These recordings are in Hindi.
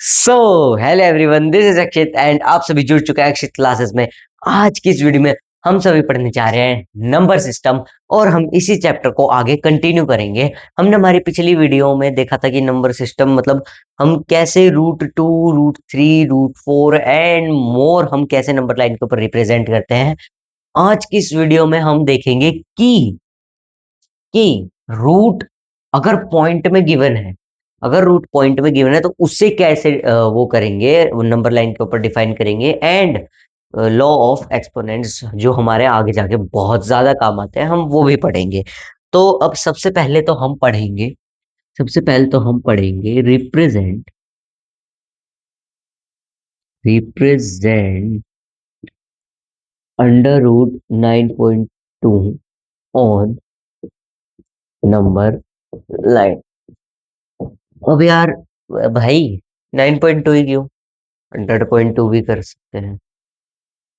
So hello everyone, this is Akshit and आप सभी जुड़ चुके हैं अक्षित क्लासेस में। आज की इस वीडियो में हम सभी पढ़ने जा रहे हैं नंबर सिस्टम और हम इसी चैप्टर को आगे कंटिन्यू करेंगे। हमने हमारी पिछली वीडियो में देखा था कि नंबर सिस्टम मतलब हम कैसे root 2, root 3, root 4 and more हम कैसे नंबर लाइन के ऊपर रिप्रेजेंट करते हैं। आज की इस वीडियो में हम देखेंगे कि रूट अगर पॉइंट में गिवन है, अगर रूट पॉइंट में गिवन है तो उससे कैसे वो करेंगे, वो नंबर लाइन के ऊपर डिफाइन करेंगे। एंड लॉ ऑफ एक्सपोनेंट्स जो हमारे आगे जाके बहुत ज्यादा काम आते हैं, हम वो भी पढ़ेंगे। तो अब सबसे पहले तो हम पढ़ेंगे represent under root 9.2 on number line. अब यार भाई, 9.2 ही क्यों, 100.2 भी कर सकते हैं,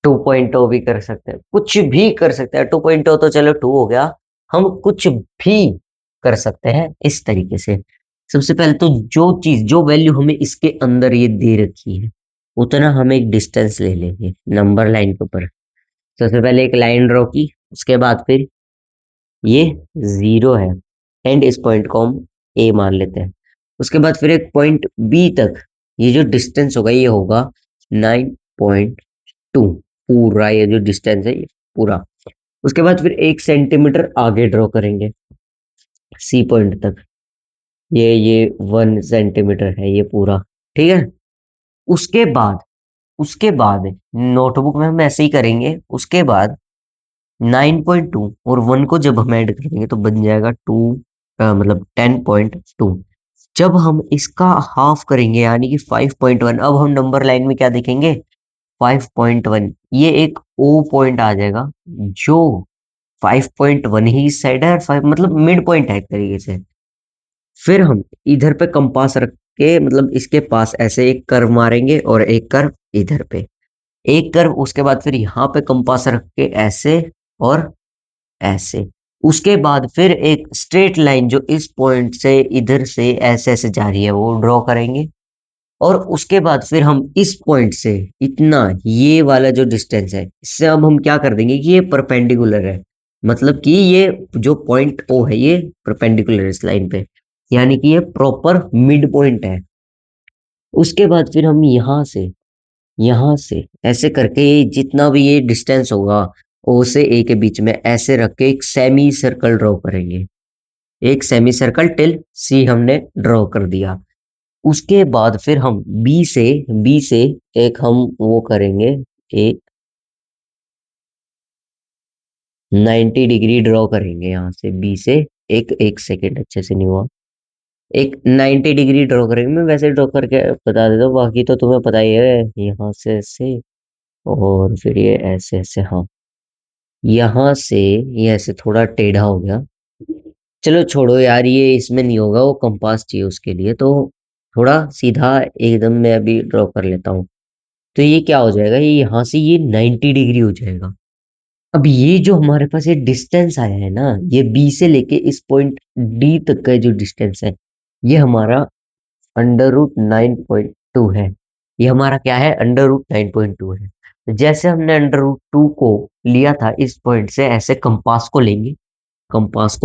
2.0 भी कर सकते हैं, कुछ भी कर सकते हैं। 2.0 तो चलो 2 हो गया, हम कुछ भी कर सकते हैं इस तरीके से। सबसे पहले तो जो चीज, जो वैल्यू हमें इसके अंदर ये दे रखी है, उतना हम एक डिस्टेंस ले लेंगे नंबर लाइन के ऊपर। सबसे पहले एक लाइन ड्रॉ की, उसके बाद फिर ये 0 है एंड इस पॉइंट को हम ए मान लेते हैं। उसके बाद फिर एक पॉइंट बी तक ये जो डिस्टेंस होगा ये होगा 9.2, पूरा ये जो डिस्टेंस है ये पूरा। उसके बाद फिर 1 सेंटीमीटर आगे ड्रॉ करेंगे सी पॉइंट तक, ये 1 सेंटीमीटर है ये पूरा। ठीक है। उसके बाद उसके बाद नोटबुक में हम ऐसे ही करेंगे। उसके बाद 9.2 और 1 को जब हम ऐड करेंगे तो बन जाएगा 2, मतलब 10.2। जब हम इसका हाफ करेंगे यानी कि 5.1, अब हम नंबर लाइन में क्या देखेंगे, 5.1, ये एक ओ पॉइंट आ जाएगा जो 5.1 ही इस साइड है और 5 मतलब मिड पॉइंट है एक तरीके से। फिर हम इधर पे कंपास रख के मतलब इसके पास ऐसे एक कर्व मारेंगे और एक कर्व इधर पे, एक कर्व। उसके बाद फिर यहाँ पे कंपास रख के ऐसे और ऐसे। उसके बाद फिर एक स्ट्रेट लाइन जो इस पॉइंट से इधर से ऐसे ऐसे जा रही है वो ड्रॉ करेंगे। और उसके बाद फिर हम इस पॉइंट से इतना, ये वाला जो डिस्टेंस है, इससे अब हम क्या कर देंगे कि ये परपेंडिकुलर है, मतलब कि ये जो पॉइंट ओ है ये परपेंडिकुलर है इस लाइन पे, यानी कि ये प्रॉपर मिड पॉइंट है। उसके बाद फिर हम यहाँ से ऐसे करके ये जितना भी ये डिस्टेंस होगा ओ से ए के बीच में ऐसे रख के एक सेमी सर्कल ड्रॉ करेंगे। एक सेमी सर्कल टिल सी हमने ड्रॉ कर दिया। उसके बाद फिर हम बी से एक हम वो करेंगे, एक 90 डिग्री ड्रॉ करेंगे यहाँ से बी से। एक एक सेकेंड, अच्छे से नहीं हुआ। एक 90 डिग्री ड्रॉ करेंगे, मैं वैसे ड्रॉ करके बता देता हूँ, बाकी तो तुम्हें पता ही है। यहाँ से ऐसे और फिर ये ऐसे ऐसे, हाँ। यहाँ से ये ऐसे थोड़ा टेढ़ा हो गया। चलो छोड़ो यार, ये इसमें नहीं होगा, वो कंपास चाहिए उसके लिए, तो थोड़ा सीधा एकदम मैं अभी ड्रॉ कर लेता हूँ। तो ये क्या हो जाएगा, ये यहाँ से ये 90 डिग्री हो जाएगा। अब ये जो हमारे पास ये डिस्टेंस आया है ना, ये बी से लेके इस पॉइंट डी तक का जो डिस्टेंस है, ये हमारा अंडर रूट 9.2 है। ये हमारा क्या है, अंडर रूट 9.2 है। तो जैसे हमने अंडर रूट 2 को लिया था इस पॉइंट से, ऐसे कंपास को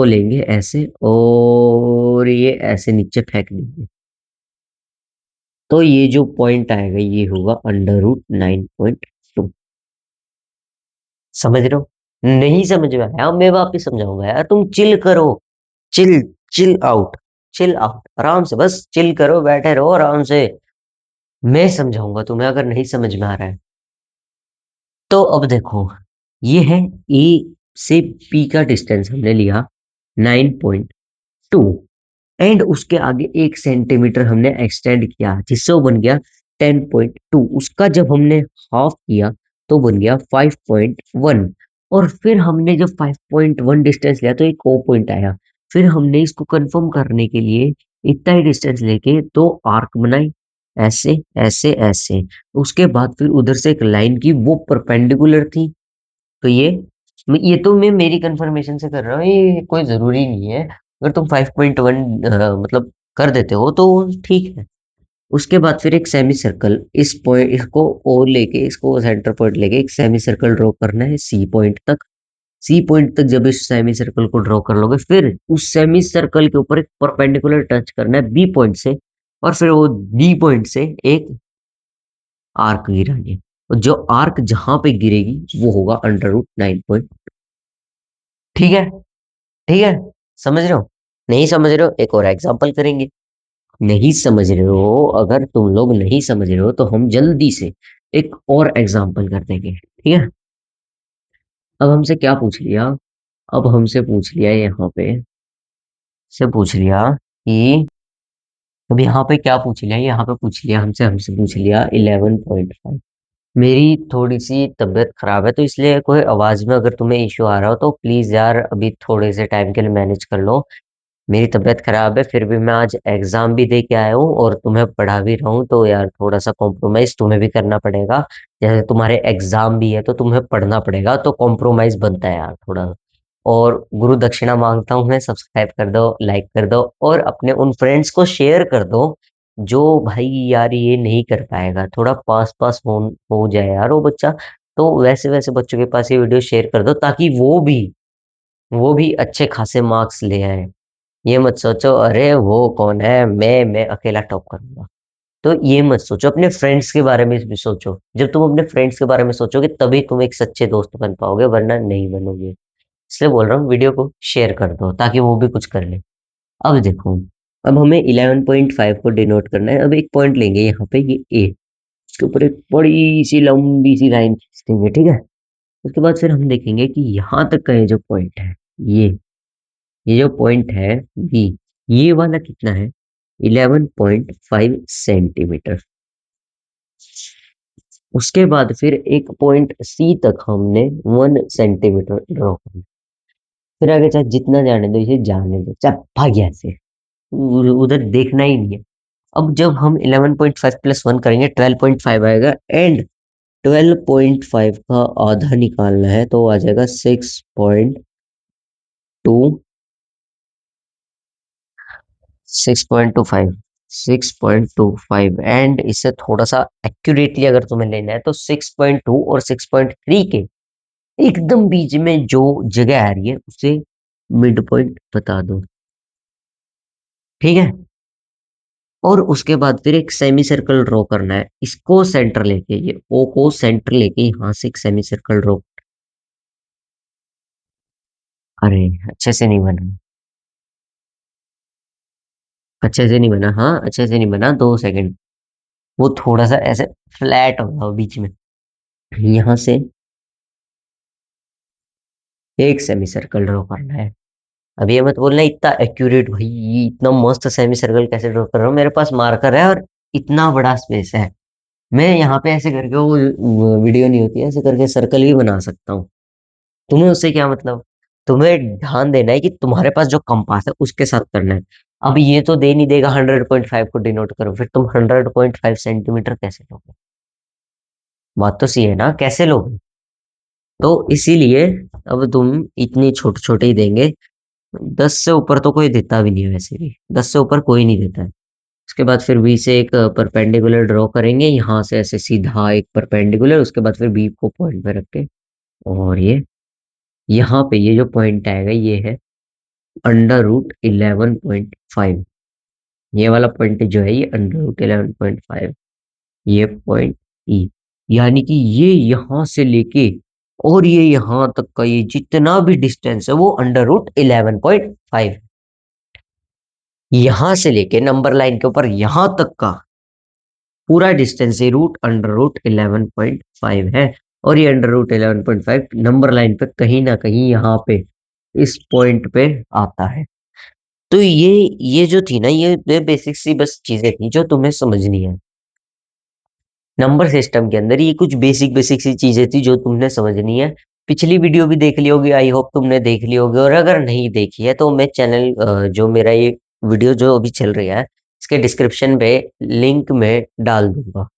लेंगे ऐसे और ये ऐसे नीचे फेंक देंगे। तो ये जो पॉइंट आएगा ये होगा अंडर रूट 9.2। समझ रहे हो? नहीं समझ में आया मैं वापिस समझाऊंगा यार, तुम चिल करो। चिल, चिल आउट आराम से, बस चिल करो, बैठे रहो आराम से। मैं समझाऊंगा तुम्हें अगर नहीं समझ में आ रहा है। तो अब देखो, ये है ए से बी का डिस्टेंस हमने लिया 9.2 एंड उसके आगे 1 सेंटीमीटर हमने एक्सटेंड किया जिससे वो बन गया 10.2। उसका जब हमने हाफ किया तो बन गया 5.1। और फिर हमने जब 5.1 डिस्टेंस लिया तो एक ओ पॉइंट आया। फिर हमने इसको कंफर्म करने के लिए इतना ही डिस्टेंस लेके दो आर्क बनाई, ऐसे ऐसे ऐसे। उसके बाद फिर उधर से एक लाइन की, वो परपेंडिकुलर थी। तो ये तो मैं मेरी कंफर्मेशन से कर रहा हूँ, ये कोई जरूरी नहीं है। अगर तुम 5.1 मतलब कर देते हो तो ठीक है। उसके बाद फिर एक सेमी सर्कल इस पॉइंट इसको और लेके इसको सेंटर पॉइंट लेके एक सेमी सर्कल ड्रॉ करना है सी पॉइंट तक। सी पॉइंट तक जब इस सेमी सर्कल को ड्रॉ कर लोगे फिर उस सेमी सर्कल के ऊपर एक परपेंडिकुलर टच करना है बी पॉइंट से, और फिर वो बी पॉइंट से एक आर्क गिरानी है। और जो आर्क जहां पे गिरेगी वो होगा अंडर रूट 9 पॉइंट। ठीक है, ठीक है, समझ रहे हो? नहीं समझ रहे हो, एक और एग्जांपल करेंगे। नहीं समझ रहे हो, अगर तुम लोग नहीं समझ रहे हो तो हम जल्दी से एक और एग्जांपल कर देंगे, ठीक है? अब हमसे क्या पूछ लिया? अब हमसे पूछ लिया यहाँ पे, से पूछ लिया कि, अब यहाँ पे क्या पूछ लिया, यहाँ पे पूछ लिया हमसे हमसे पूछ लिया 11.5। मेरी थोड़ी सी तबीयत खराब है तो इसलिए कोई आवाज में अगर तुम्हें इश्यू आ रहा हो तो प्लीज यार अभी थोड़े से टाइम के लिए मैनेज कर लो। मेरी तबीयत खराब है, फिर भी मैं आज एग्जाम भी दे के आया हूँ और तुम्हें पढ़ा भी रहा हूँ, तो यार थोड़ा सा कॉम्प्रोमाइज तुम्हें भी करना पड़ेगा। जैसे तुम्हारे एग्जाम भी है तो तुम्हें पढ़ना पड़ेगा, तो कॉम्प्रोमाइज बनता है यार थोड़ा। और गुरु दक्षिणा मांगता हूँ मैं, सब्सक्राइब कर दो, लाइक कर दो, और अपने उन फ्रेंड्स को शेयर कर दो जो भाई यार ये नहीं कर पाएगा, थोड़ा पास पास हो जाए यार वो बच्चा। तो वैसे वैसे बच्चों के पास ये वीडियो शेयर कर दो ताकि वो भी अच्छे खासे मार्क्स ले आए। ये मत सोचो अरे वो कौन है, मैं अकेला टॉप करूंगा। तो ये मत सोचो, अपने फ्रेंड्स के बारे में भी सोचो। जब तुम अपने फ्रेंड्स के बारे में सोचोगे तभी तुम एक सच्चे दोस्त बन पाओगे, वरना नहीं बनोगे। इसलिए बोल रहा हूँ वीडियो को शेयर कर दो ताकि वो भी कुछ कर ले। अब देखो, अब हमें 11.5 को डिनोट करना है। अब एक पॉइंट लेंगे यहाँ पे, ये ए, इसके ऊपर एक बड़ी सी लंबी सी लाइन खींच देंगे, ठीक है? उसके बाद फिर हम देखेंगे कि यहाँ तक का ये जो पॉइंट है, ये ये जो पॉइंट है बी, ये वाला कितना है? 11.5 सेंटीमीटर। उसके बाद फिर एक पॉइंट सी तक हमने 1 सेंटीमीटर ड्रॉ करना। फिर आगे चाहे जितना जाने दो, इसे जाने दो, चाहे भाग यहाँ से, उधर देखना ही नहीं है। अब जब हम 11.5 + 1 करेंगे 12.5 आएगा, एंड 12.5 का आधा निकालना है तो आ जाएगा 6.25। 6.25, एंड इससे थोड़ा सा एक्यूरेटली अगर तुम्हें लेना है तो 6.2 और 6.3 के एकदम बीच में जो जगह आ रही है उसे मिड पॉइंट बता दो, ठीक है? और उसके बाद फिर एक सेमी सर्कल ड्रॉ करना है, इसको सेंटर लेके, ये ओ को सेंटर लेके यहाँ से एक सेमी सर्कल ड्रॉ। अरे अच्छे से नहीं बना, अच्छे से नहीं बना, हाँ अच्छे से नहीं बना, 2 सेकंड। वो थोड़ा सा ऐसे फ्लैट होगा बीच में। यहाँ से एक सेमी सर्कल ड्रॉ करना है। अब ये मत बोलना इतना एक्यूरेट भाई, ये इतना मस्त सेमी सर्कल कैसे ड्रॉ कर रहा हूँ, मेरे पास मार्कर है और इतना बड़ा स्पेस है। मैं यहाँ पे ऐसे करके, वो वीडियो नहीं होती है, ऐसे करके सर्कल भी बना सकता हूँ। तुम्हें उससे क्या मतलब? तुम्हें ध्यान देना है कि तुम्हारे पास जो कंपास है उसके साथ करना है। अब ये तो दे नहीं देगा 100.5 को डिनोट करो, फिर तुम 100.5 सेंटीमीटर कैसे लोगे? बात तो सी है ना, कैसे लोगे? तो इसीलिए अब तुम इतनी छोटे छोटे ही देंगे। 10 से ऊपर तो कोई देता भी नहीं है, वैसे भी 10 से ऊपर कोई नहीं देता है। उसके बाद फिर बी से एक परपेंडिकुलर ड्रॉ करेंगे, यहाँ से ऐसे सीधा एक परपेंडिकुलर, उसके बाद फिर बी को पॉइंट पे रख के, और ये यहाँ पे ये जो पॉइंट आएगा ये है √11.5। ये वाला पॉइंट जो है ये √11.5, ये पॉइंट ई, यानी कि ये यहाँ से लेके और ये यहाँ तक का ये जितना भी डिस्टेंस है वो √11.5। यहाँ से लेके नंबर लाइन के ऊपर यहाँ तक का पूरा डिस्टेंस ये √11.5 है। और ये √11.5 नंबर लाइन पे कहीं ना कहीं यहाँ पे इस पॉइंट पे आता है। तो ये जो थी ना, ये बेसिक सी बस चीजें थी जो तुम्हें समझनी है। नंबर सिस्टम के अंदर ये कुछ बेसिक बेसिक सी चीजें थी जो तुमने समझनी है। पिछली वीडियो भी देख ली होगी, आई होप तुमने देख ली होगी, और अगर नहीं देखी है तो मैं चैनल जो मेरा ये वीडियो जो अभी चल रही है इसके डिस्क्रिप्शन पे लिंक में डाल दूंगा,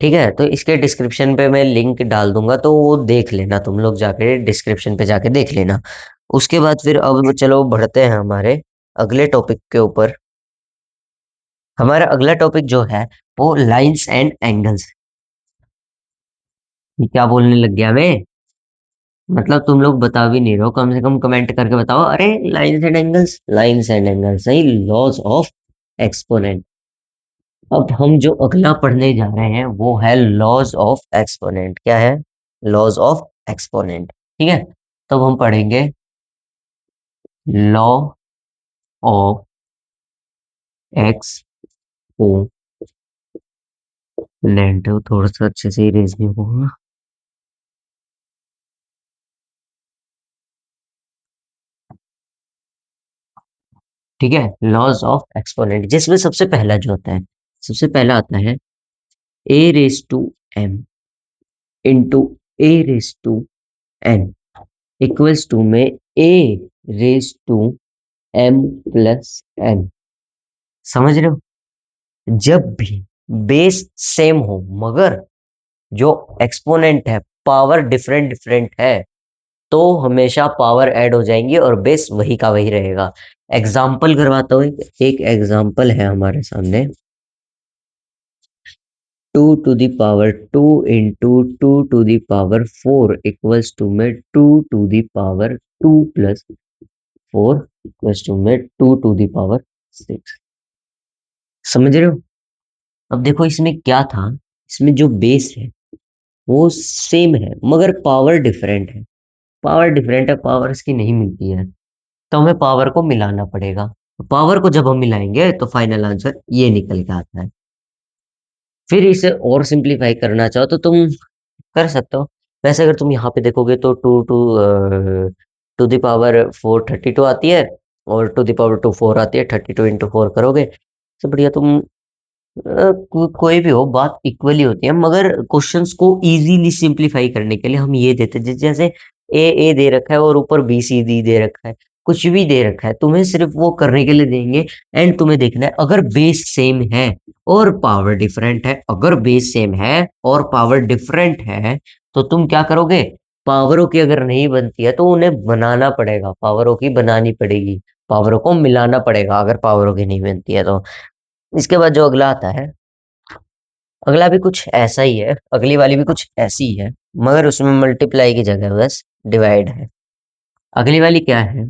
ठीक है? तो इसके डिस्क्रिप्शन पे मैं लिंक डाल दूंगा, तो वो देख लेना, तुम लोग जाके डिस्क्रिप्शन पे जाके देख लेना। उसके बाद फिर अब चलो बढ़ते हैं हमारे अगले टॉपिक के ऊपर। हमारा अगला टॉपिक जो है वो लाइंस एंड एंगल्स। ये क्या बोलने लग गया मैं? मतलब तुम लोग बता भी नहीं रहे हो, कम से कम कमेंट करके बताओ, अरे lines and angles, lines and angles नहीं, लॉज ऑफ एक्सपोनेंट। अब हम जो अगला पढ़ने जा रहे हैं वो है लॉज ऑफ एक्सपोनेंट। क्या है? Laws of exponent. ठीक है, तब हम पढ़ेंगे लॉ ऑफ एक्सपोनेंट। थोड़ा सा अच्छे से इरेज नहीं होगा। ठीक है, लॉज ऑफ एक्सपोनेंट, जिसमें सबसे पहला जो होता है, सबसे पहला आता है a raise to m into a raise to n equals to में a raise to m plus n. समझ रहे हो? जब भी बेस सेम हो मगर जो एक्सपोनेंट है पावर डिफरेंट डिफरेंट है, तो हमेशा पावर ऐड हो जाएंगी और बेस वही का वही रहेगा। एग्जाम्पल करवाता हूँ, एक एग्जाम्पल है हमारे सामने। 2 to the power 2 into 2 to the power 4 equals to में 2 to the power 2 plus 4 equals to में 2 to the power 6। समझ रहे हो? अब देखो इसमें क्या था, इसमें जो बेस है वो सेम है मगर पावर डिफरेंट है। पावर डिफरेंट है, पावर इसकी नहीं मिलती है, तो हमें पावर को मिलाना पड़ेगा। पावर को जब हम मिलाएंगे तो फाइनल आंसर ये निकल के आता है। फिर इसे और सिंप्लीफाई करना चाहो तो तुम कर सकते हो। वैसे अगर तुम यहाँ पे देखोगे तो टू द पावर 432 आती है, और टू द पावर 4 आती है। 32 इंटू 4 करोगे तो बढ़िया तुम कोई भी हो बात इक्वली होती है, मगर क्वेश्चंस को इजीली सिंप्लीफाई करने के लिए हम ये देते हैं, जैसे ए दे रखा है और ऊपर बी सी डी दे रखा है, कुछ भी दे रखा है, तुम्हें सिर्फ वो करने के लिए देंगे। एंड तुम्हें देखना है अगर बेस सेम है और पावर डिफरेंट है, अगर बेस सेम है और पावर डिफरेंट है, तो तुम क्या करोगे? पावरों की अगर नहीं बनती है तो उन्हें बनाना पड़ेगा, पावरों की बनानी पड़ेगी, पावरों को मिलाना पड़ेगा अगर पावरों की नहीं बनती है तो। इसके बाद जो अगला आता है, अगला भी कुछ ऐसा ही है, अगली वाली भी कुछ ऐसी ही है, मगर उसमें मल्टीप्लाई की जगह बस डिवाइड है। अगली वाली क्या है?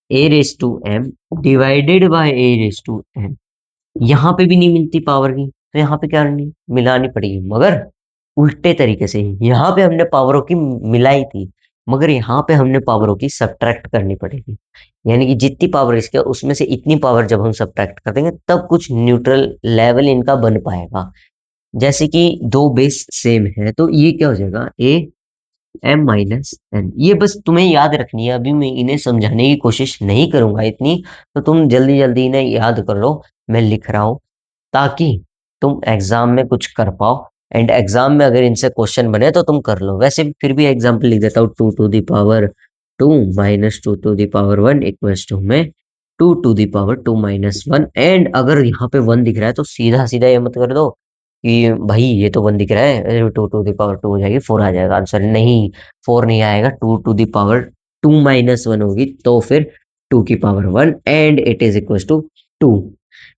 A raise to m divided by a raise to n. यहाँ पे भी नहीं मिलती पावर की, तो यहाँ पे क्या करनी, मिलानी पड़ेगी, मगर उल्टे तरीके से ही। यहाँ पे हमने पावरों की मिलाई थी, मगर यहाँ पे हमने पावरों की सब्ट्रैक्ट करनी पड़ेगी। यानी कि जितनी पावर इसके उसमें से इतनी पावर जब हम सब्ट्रैक्ट कर देंगे तब कुछ न्यूट्रल लेवल इनका बन पाएगा। जैसे कि दो बेस सेम है तो ये क्या हो जाएगा, ए एम माइनस एन। ये बस तुम्हें याद रखनी है, अभी मैं इन्हें समझाने की कोशिश नहीं करूंगा इतनी, तो तुम जल्दी जल्दी इन्हें याद कर लो। मैं लिख रहा हूँ ताकि तुम एग्जाम में कुछ कर पाओ, एंड एग्जाम में अगर इनसे क्वेश्चन बने तो तुम कर लो। वैसे फिर भी एग्जाम्पल लिख देता हूँ, 2 to the power 2 minus 2 to the power 1 equals to में 2 to the power 2 - 1। एंड अगर यहाँ पे 1 दिख रहा है तो सीधा सीधा ये मत कर दो कि भाई ये तो 1 दिख रहा है, 2 to the power 2 हो जाएगी, 4 आ जाएगा आंसर। नहीं, 4 नहीं आएगा, 2 to the power 2 - 1 होगी तो फिर 2 की power 1 and it is equal to 2।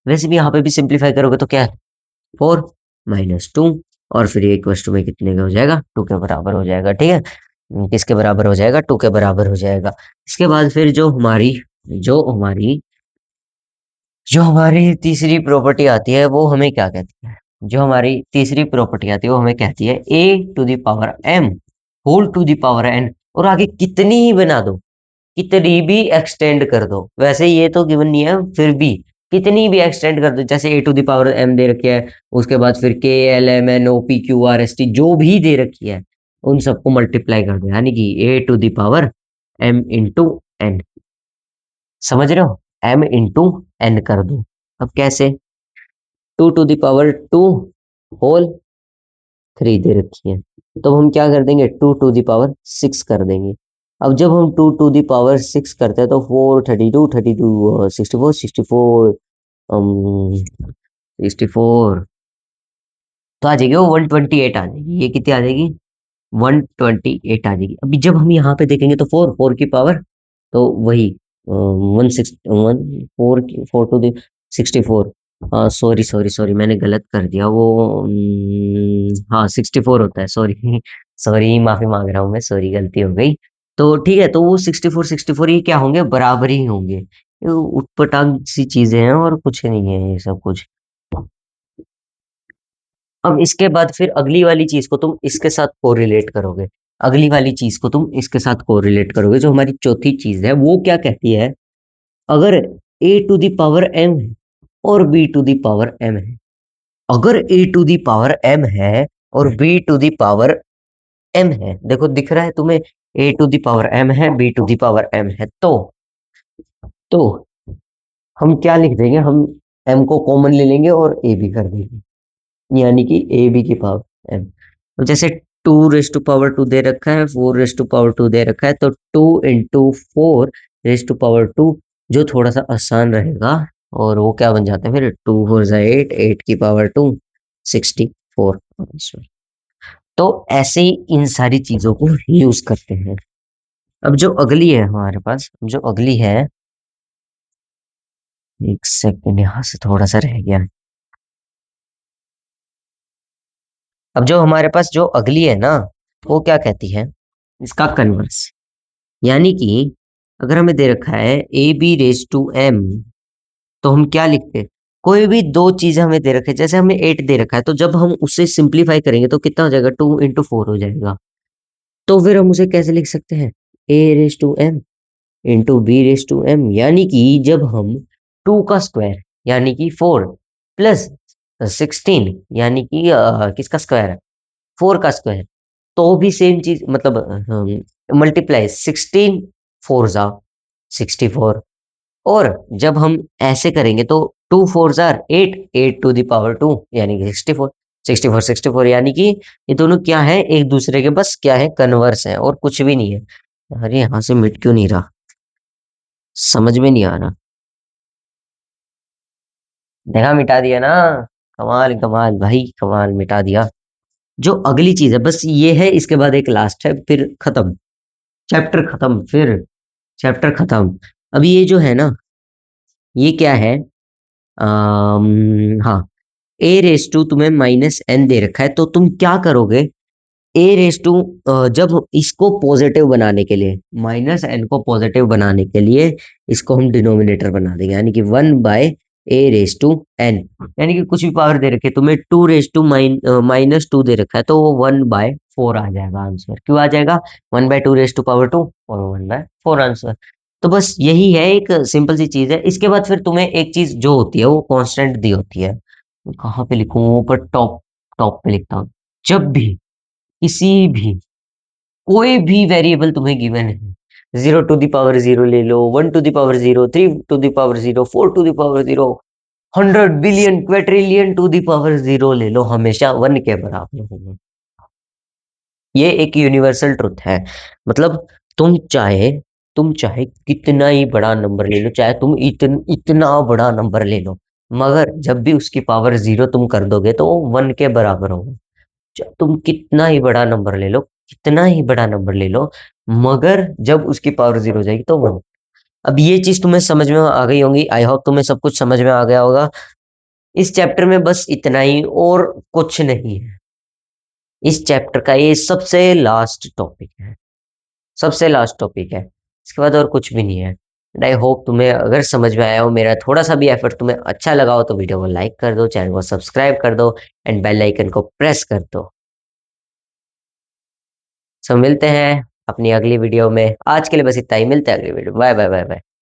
वैसे भी यहाँ पे भी सिंप्लीफाई करोगे तो क्या, 4 - 2, और फिर ये इक्वल टू में कितने का हो जाएगा, 2 के बराबर हो जाएगा। ठीक है, किसके बराबर हो जाएगा, 2 के बराबर हो जाएगा। इसके बाद फिर जो हमारी जो हमारी तीसरी प्रॉपर्टी आती है वो हमें क्या कहती है? जो हमारी तीसरी प्रॉपर्टी आती है वो हमें कहती है a to the power m whole to the power n, और आगे कितनी ही बना दो, कितनी भी एक्सटेंड कर दो। वैसे ये तो गिवन नहीं है, फिर भी कितनी भी एक्सटेंड कर दो, जैसे A to the power M दे रखी है, उसके बाद फिर K L M N O P Q R S T जो भी दे रखी है उन सबको मल्टीप्लाई कर दो, यानी कि a to the power m into n. समझ रहे हो? एम इंटू एन कर दो। अब कैसे? 2 to the power 2 होल 3 दे रखी है, तो हम क्या कर देंगे, 2 to the power 6 कर देंगे। अब जब हम 2 to the power 6 करते हैं तो 4 32 32 64 64 64 तो आ जाएगी वो 128 आ जाएगी। ये कितनी आ जाएगी, 128 आ जाएगी। अभी जब हम यहाँ पे देखेंगे तो 4 की पावर, तो वही 1 6 1 4 4 टू द 64 हाँ, सॉरी सॉरी सॉरी, मैंने गलत कर दिया वो। हाँ 64 होता है, सॉरी सॉरी, माफी मांग रहा हूँ मैं, सॉरी गलती हो गई। तो ठीक है, तो वो 64 ये क्या होंगे, बराबर ही होंगे। ये उटपटांग सी चीजें हैं और कुछ नहीं है ये सब कुछ। अब इसके बाद फिर अगली वाली चीज को तुम इसके साथ कोरिलेट करोगे। अगली वाली चीज को तुम इसके साथ कोरिलेट करोगे, जो हमारी चौथी चीज है वो क्या कहती है। अगर A to the power M है और B to the power M है, अगर A to the power M है और B to the power M है, देखो दिख रहा है तुम्हें, A to the power M है, B to the power M है, तो हम क्या लिख देंगे, हम एम को कॉमन ले लेंगे और ए बी कर देंगे, यानी कि ए बी की पावर एम। तो जैसे 2 रेस टू पावर 2 दे रखा है, 4 रेस टू पावर 2 दे रखा है, तो 2 इंटू 4 रेस टू पावर 2, जो थोड़ा सा आसान रहेगा। और वो क्या बन जाता है फिर, 2 4 8, 8 की पावर 2 64 आंसर। तो ऐसे ही इन सारी चीजों को यूज करते हैं। अब जो अगली है हमारे पास, जो अगली है, एक सेकंड, यहाँ से थोड़ा सा रह गया। अब जो हमारे पास जो अगली है ना, वो क्या कहती है, इसका कन्वर्स। यानी कि अगर हमें दे रखा है ab रेस टू m, तो हम क्या लिखते हैं, कोई भी दो चीजें हमें दे रखे हैं, जैसे हमें 8 दे रखा है, तो जब हम उसे सिंप्लीफाई करेंगे तो कितना हो जाएगा, 2 इंटू 4 हो जाएगा। तो फिर हम उसे कैसे लिख सकते हैं, a raise to m into b raise to m, यानी कि जब हम 2 का स्क्वायर यानी कि 4 प्लस 16 यानी कि किसका स्क्वायर है, 4 का स्क्वायर, तो भी सेम चीज, मतलब मल्टीप्लाई 16 4 जा 64। और जब हम ऐसे करेंगे तो 2 4 जार 8, 8 टू द पावर 2 यानी कि 64, 64 यानी कि ये दोनों क्या है, एक दूसरे के बस क्या है, कन्वर्स है और कुछ भी नहीं है। अरे यहाँ से मिट क्यों नहीं रहा, समझ में नहीं आ रहा। देखा, मिटा दिया ना। कमाल कमाल भाई, कमाल, मिटा दिया। जो अगली चीज है बस ये है, इसके बाद एक लास्ट है, फिर खत्म, चैप्टर खत्म, फिर चैप्टर खत्म। अब ये जो है ना, ये क्या है, हाँ, a रेस टू तुम्हें -n दे रखा है, तो तुम क्या करोगे, a रेस टू, जब इसको पॉजिटिव बनाने के लिए, -n को पॉजिटिव बनाने के लिए, इसको हम डिनोमिनेटर बना देंगे, यानी कि 1/a रेस टू n। यानी कि कुछ भी पावर दे रखे, तुम्हें 2 रेस टू -2 दे रखा है, तो वो 1/4 आ जाएगा आंसर। क्यों आ जाएगा, 1/2 रेस टू पावर 2 और 1/4 आंसर। तो बस यही है, एक सिंपल सी चीज है। इसके बाद फिर तुम्हें एक चीज जो होती है वो कांस्टेंट दी होती है। कहाँ पे लिखूं, ऊपर टॉप, टॉप पे लिखता हूँ। जब भी किसी भी कोई भी वेरिएबल तुम्हें गिवन है, 0 टू द पावर 0 ले लो, 1 to the power 0, 3 to the power 0, 4 to the power 0, 100 billion quadrillion to the power 0 ले लो, हमेशा 1 के बराबर होगा। ये एक यूनिवर्सल ट्रुथ है। मतलब तुम चाहे तुम चाहे कितना ही बड़ा नंबर ले लो, चाहे तुम इतना बड़ा नंबर ले लो, मगर जब भी उसकी पावर 0 तुम कर दोगे तो वो 1 के बराबर होगा। तुम कितना ही बड़ा नंबर ले लो, कितना ही बड़ा नंबर ले लो, मगर जब उसकी पावर 0 हो जाएगी तो 1। अब ये चीज तुम्हें समझ में आ गई होंगी, आई होप तुम्हें सब कुछ समझ में आ गया होगा। इस चैप्टर में बस इतना ही और कुछ नहीं है। इस चैप्टर का ये सबसे लास्ट टॉपिक है, सबसे लास्ट टॉपिक है। इसके बाद और कुछ भी नहीं है। एंड आई होप तुम्हें अगर समझ में आया हो, मेरा थोड़ा सा भी एफर्ट तुम्हें अच्छा लगा हो, तो वीडियो को लाइक कर दो, चैनल को सब्सक्राइब कर दो एंड बेल आइकन को प्रेस कर दो। सो मिलते हैं अपनी अगली वीडियो में, आज के लिए बस इतना ही, मिलते हैं अगली video, bye bye bye bye.